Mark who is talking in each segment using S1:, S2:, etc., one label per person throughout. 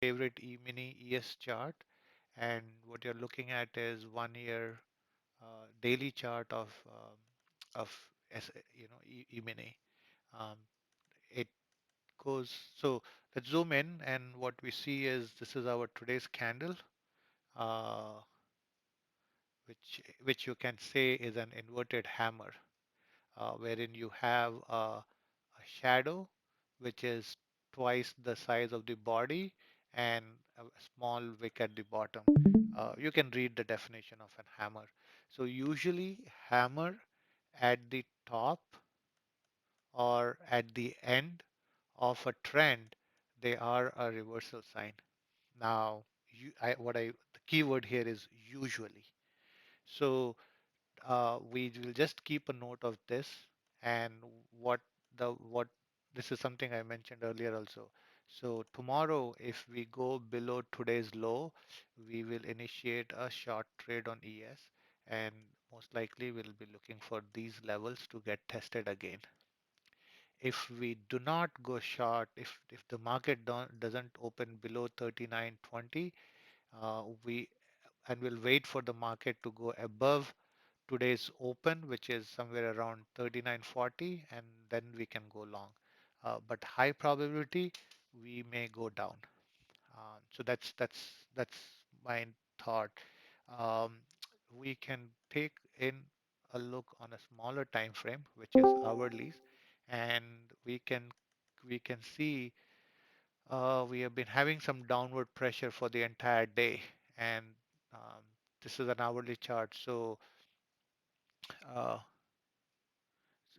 S1: favorite E-mini ES chart, and what you're looking at is 1 year daily chart of E-mini. Um, it goes so let's zoom in, and what we see is this is our today's candle, uh, which you can say is an inverted hammer, wherein you have a shadow which is twice the size of the body and a small wick at the bottom. You can read the definition of an hammer. So usually hammer at the top or at the end of a trend, they are a reversal sign. Now, the keyword here is usually. So we will just keep a note of this, and what what this is something I mentioned earlier also. So tomorrow, if we go below today's low, we will initiate a short trade on ES, and most likely we'll be looking for these levels to get tested again. If we do not go short, if the market doesn't open below 39.20, we and we'll wait for the market to go above today's open, which is somewhere around 39.40, and then we can go long. But high probability we may go down. So that's my thought. Um, we can take in a look on a smaller time frame, which is hourlies, and we can see we have been having some downward pressure for the entire day, and um, this is an hourly chart. Uh,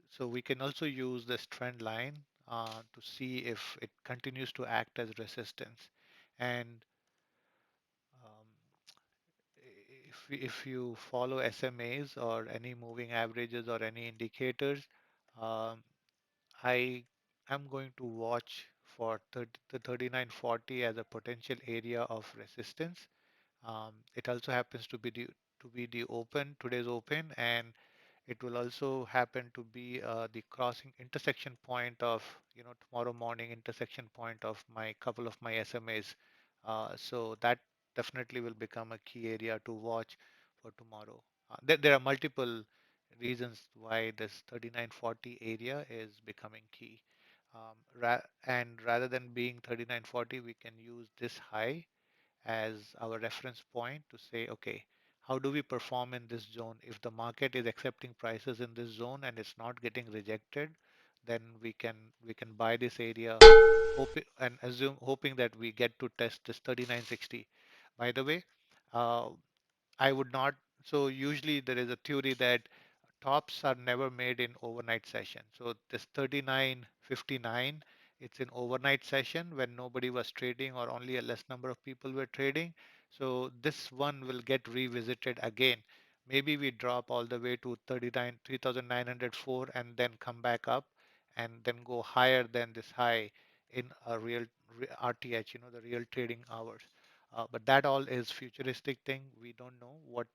S1: so we can also use this trend line to see if it continues to act as resistance. And um, if you follow SMAs or any moving averages or any indicators, um, I am going to watch for the 3940 as a potential area of resistance. It also happens to be the open today's open, and it will also happen to be the crossing intersection point of tomorrow morning intersection point of my couple of my SMAs. So that definitely will become a key area to watch for tomorrow. There are multiple reasons why this 3940 area is becoming key. And rather than being 3940, we can use this high as our reference point to say, okay, how do we perform in this zone? If the market is accepting prices in this zone and it's not getting rejected, then we can buy this area, hoping that we get to test this 3960. By the way, uh, I would not. So usually there is a theory that tops are never made in overnight session. So this 39.59, it's an overnight session when nobody was trading or only a less number of people were trading. So this one will get revisited again. Maybe we drop all the way to 3,904 and then come back up and then go higher than this high in a real RTH, the real trading hours. But that all is futuristic thing. We don't know what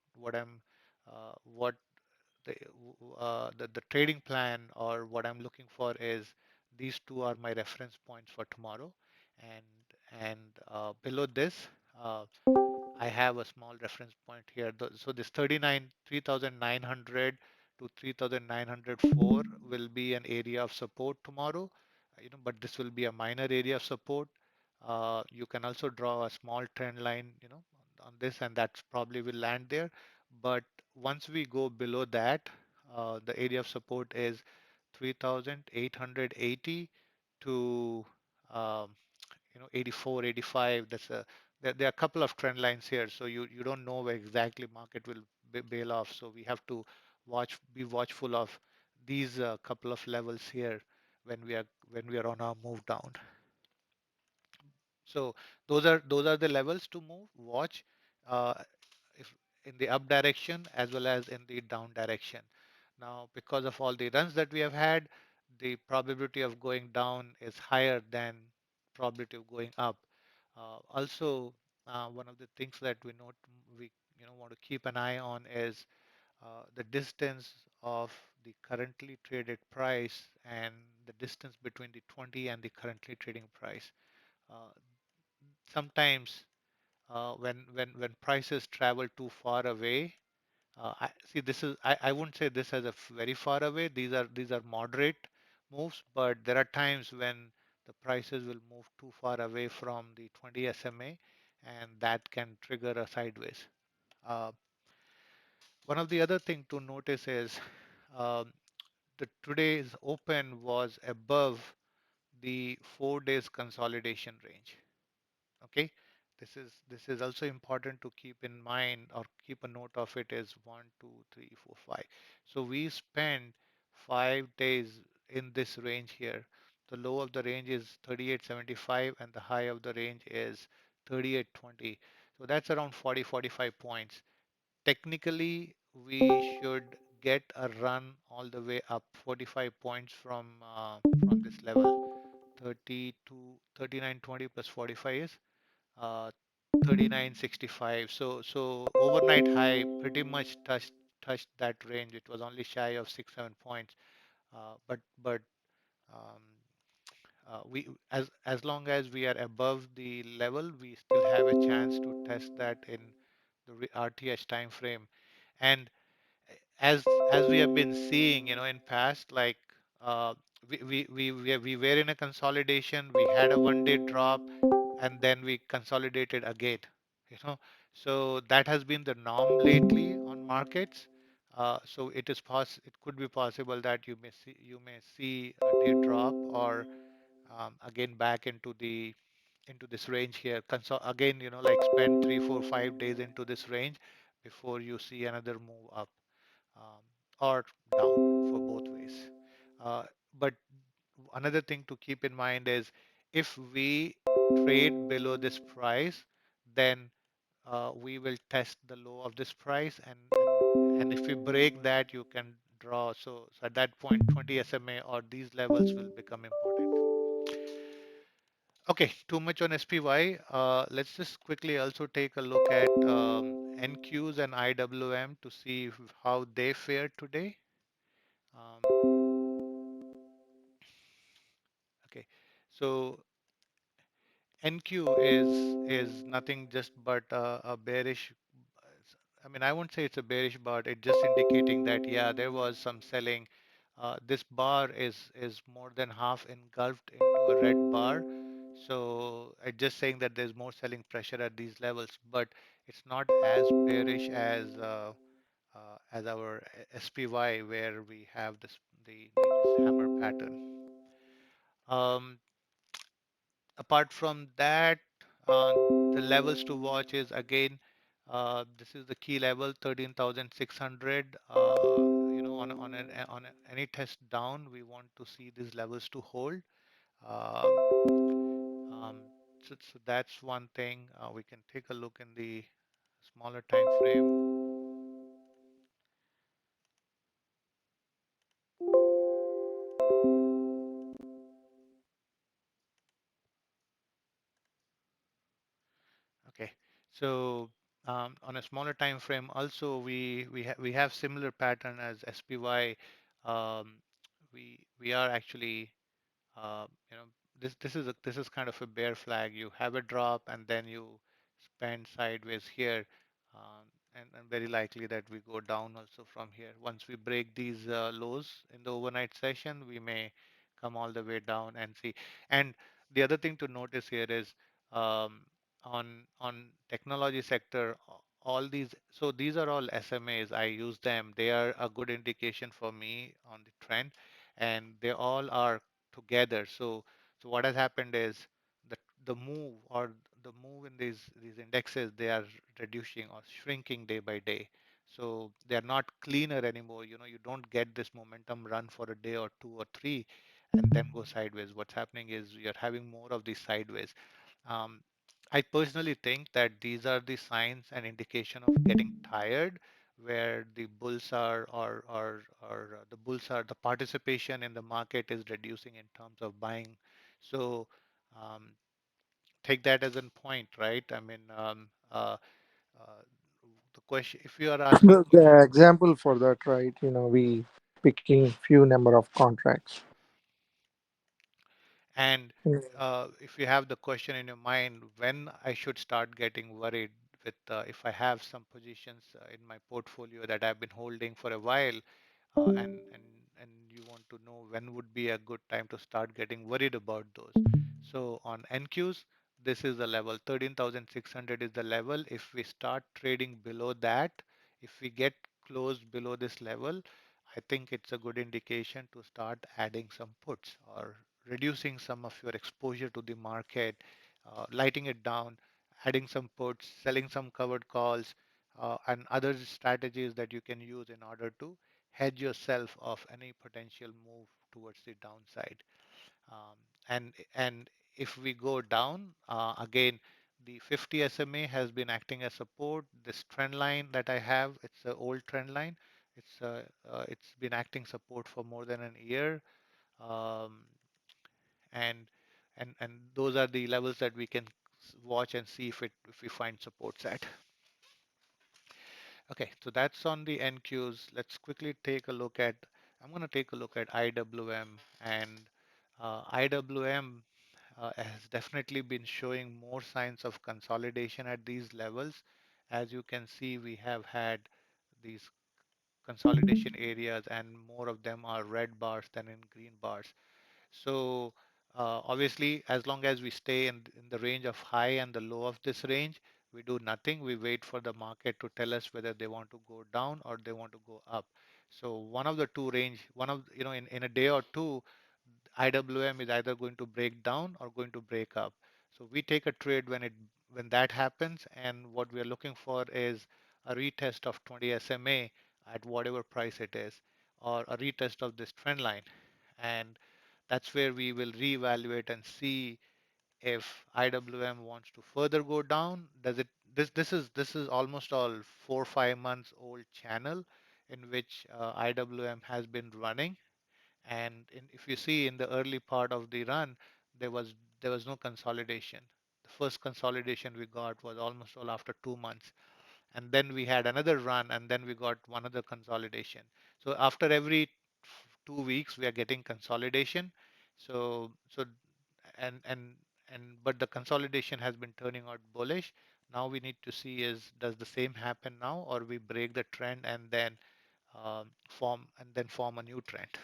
S1: the the trading plan or what I'm looking for is these two are my reference points for tomorrow, and below this I have a small reference point here. So this 3,900 to 3,904 will be an area of support tomorrow, but this will be a minor area of support. You can also draw a small trend line, on this, and that's probably will land there. But once we go below that, the area of support is 3,880 to um, 84, 85. There are a couple of trend lines here, so you don't know where exactly market will bail off. So we have to be watchful of these couple of levels here when we are on our move down. So those are the levels to move. Watch uh, if in the up direction as well as in the down direction. Now, because of all the runs that we have had, the probability of going down is higher than probability of going up. Also, one of the things that we want to keep an eye on is the distance of the currently traded price and the distance between the 20 and the currently trading price. Uh, sometimes when prices travel too far away, see, I wouldn't say this as a very far away. These are moderate moves, but there are times when the prices will move too far away from the 20 SMA, and that can trigger a sideways. Uh, One of the other thing to notice is um, the today's open was above the 4 days consolidation range. Okay, this is also important to keep in mind or keep a note of it is 1, 2, 3, 4, 5. So we spend 5 days in this range here. The low of the range is 38.75 and the high of the range is 38.20. So that's around 40-45 points. Technically, we should get a run all the way up 45 points from this level. 30 to 39.20 plus 45 is uh, 39.65. So overnight high pretty much touched that range. It was only shy of 6-7 points. But um, we as long as we are above the level, we still have a chance to test that in the RTH time frame. And as we have been seeing, in past, like uh, we were in a consolidation. We had a 1 day drop, and then we consolidated again. You know, so that has been the norm lately on markets. So it could be possible that you may see a day drop or again back into this range here. Again, like spend 3, 4, 5 days into this range before you see another move up um, or down for both ways. Uh, but another thing to keep in mind is if we trade below this price, then we will test the low of this price, and if we break that, you can draw. So at that point, 20 SMA or these levels will become important. Okay, too much on SPY. Let's just quickly also take a look at NQs and IWM to see how they fared today. Um, okay, so NQ is nothing just but a bearish. I mean, I won't say it's a bearish, but it's just indicating that yeah, there was some selling. This bar is more than half engulfed into a red bar, so it's just saying that there's more selling pressure at these levels, but it's not as bearish as our SPY where we have this hammer pattern. Um, Apart from that, uh, the levels to watch is again, this is the key level 13,600. On any test down, we want to see these levels to hold. Um, so that's one thing. We can take a look in the smaller time frame. Okay, so on a smaller time frame, also we have similar pattern as SPY. Um, we are actually uh, you know this is kind of a bear flag. You have a drop and then you spend sideways here, um, and very likely that we go down also from here. Once we break these lows in the overnight session, we may come all the way down and see. And the other thing to notice here is um, on technology sector, all these, so these are all SMAs. I use them. They are a good indication for me on the trend, and they all are together. So what has happened is the the move or the move in these indexes, they are reducing or shrinking day by day. So they are not cleaner anymore. You don't get this momentum run for a day or two or three and then go sideways. What's happening is you're having more of these sideways. um, I personally think that these are the signs and indication of getting tired, where the bulls are or the bulls are the participation in the market is reducing in terms of buying. So um, take that as a point, right? I mean, uh, the question, if you are asking me,
S2: The example for that, right? We picking few number of contracts.
S1: And
S2: Mm.
S1: if you have the question in your mind, when I should start getting worried with if I have some positions in my portfolio that I've been holding for a while, and you want to know when would be a good time to start getting worried about those. So on NQs, this is the level 13,600 is the level. If we start trading below that, if we get closed below this level, I think it's a good indication to start adding some puts or reducing some of your exposure to the market, lighting it down, adding some puts, selling some covered calls, and other strategies that you can use in order to hedge yourself of any potential move towards the downside. Um, and if we go down, again, the 50 SMA has been acting as support. This trend line that I have, it's an old trend line. It's been acting support for more than a year. Um, and and those are the levels that we can watch and see if we find supports at. Okay, so that's on the NQs. Let's quickly take a look at. I'm going to take a look at IWM, and IWM has definitely been showing more signs of consolidation at these levels. As you can see, we have had these consolidation areas, and more of them are red bars than in green bars. So obviously, as long as we stay in the range of high and the low of this range, we do nothing. We wait for the market to tell us whether they want to go down or they want to go up. So one of the two range, one of in a day or two, IWM is either going to break down or going to break up. So we take a trade when that happens, and what we are looking for is a retest of 20 SMA at whatever price it is, or a retest of this trend line. And that's where we will reevaluate and see if IWM wants to further go down. Does it this is almost all 4 5 months old channel in which IWM has been running. And if you see in the early part of the run, there was there was no consolidation. The first consolidation we got was almost all after 2 months, and then we had another run, and then we got one other consolidation. So after every 2 weeks, we are getting consolidation. So and and but the consolidation has been turning out bullish. Now we need to see is does the same happen now, or we break the trend and then form a new trend.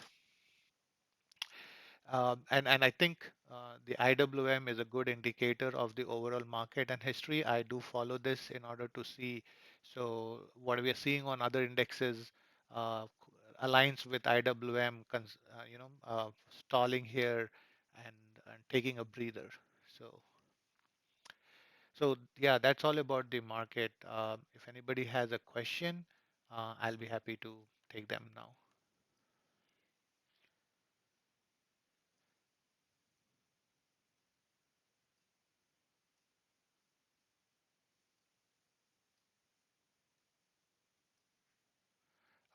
S1: And I think the IWM is a good indicator of the overall market and history. I do follow this in order to see. So what we are seeing on other indexes uh, aligns with IWM, stalling here and, and taking a breather. So so yeah, that's all about the market. If anybody has a question, I'll be happy to take them now.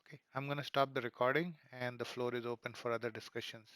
S1: Okay, I'm going to stop the recording and the floor is open for other discussions.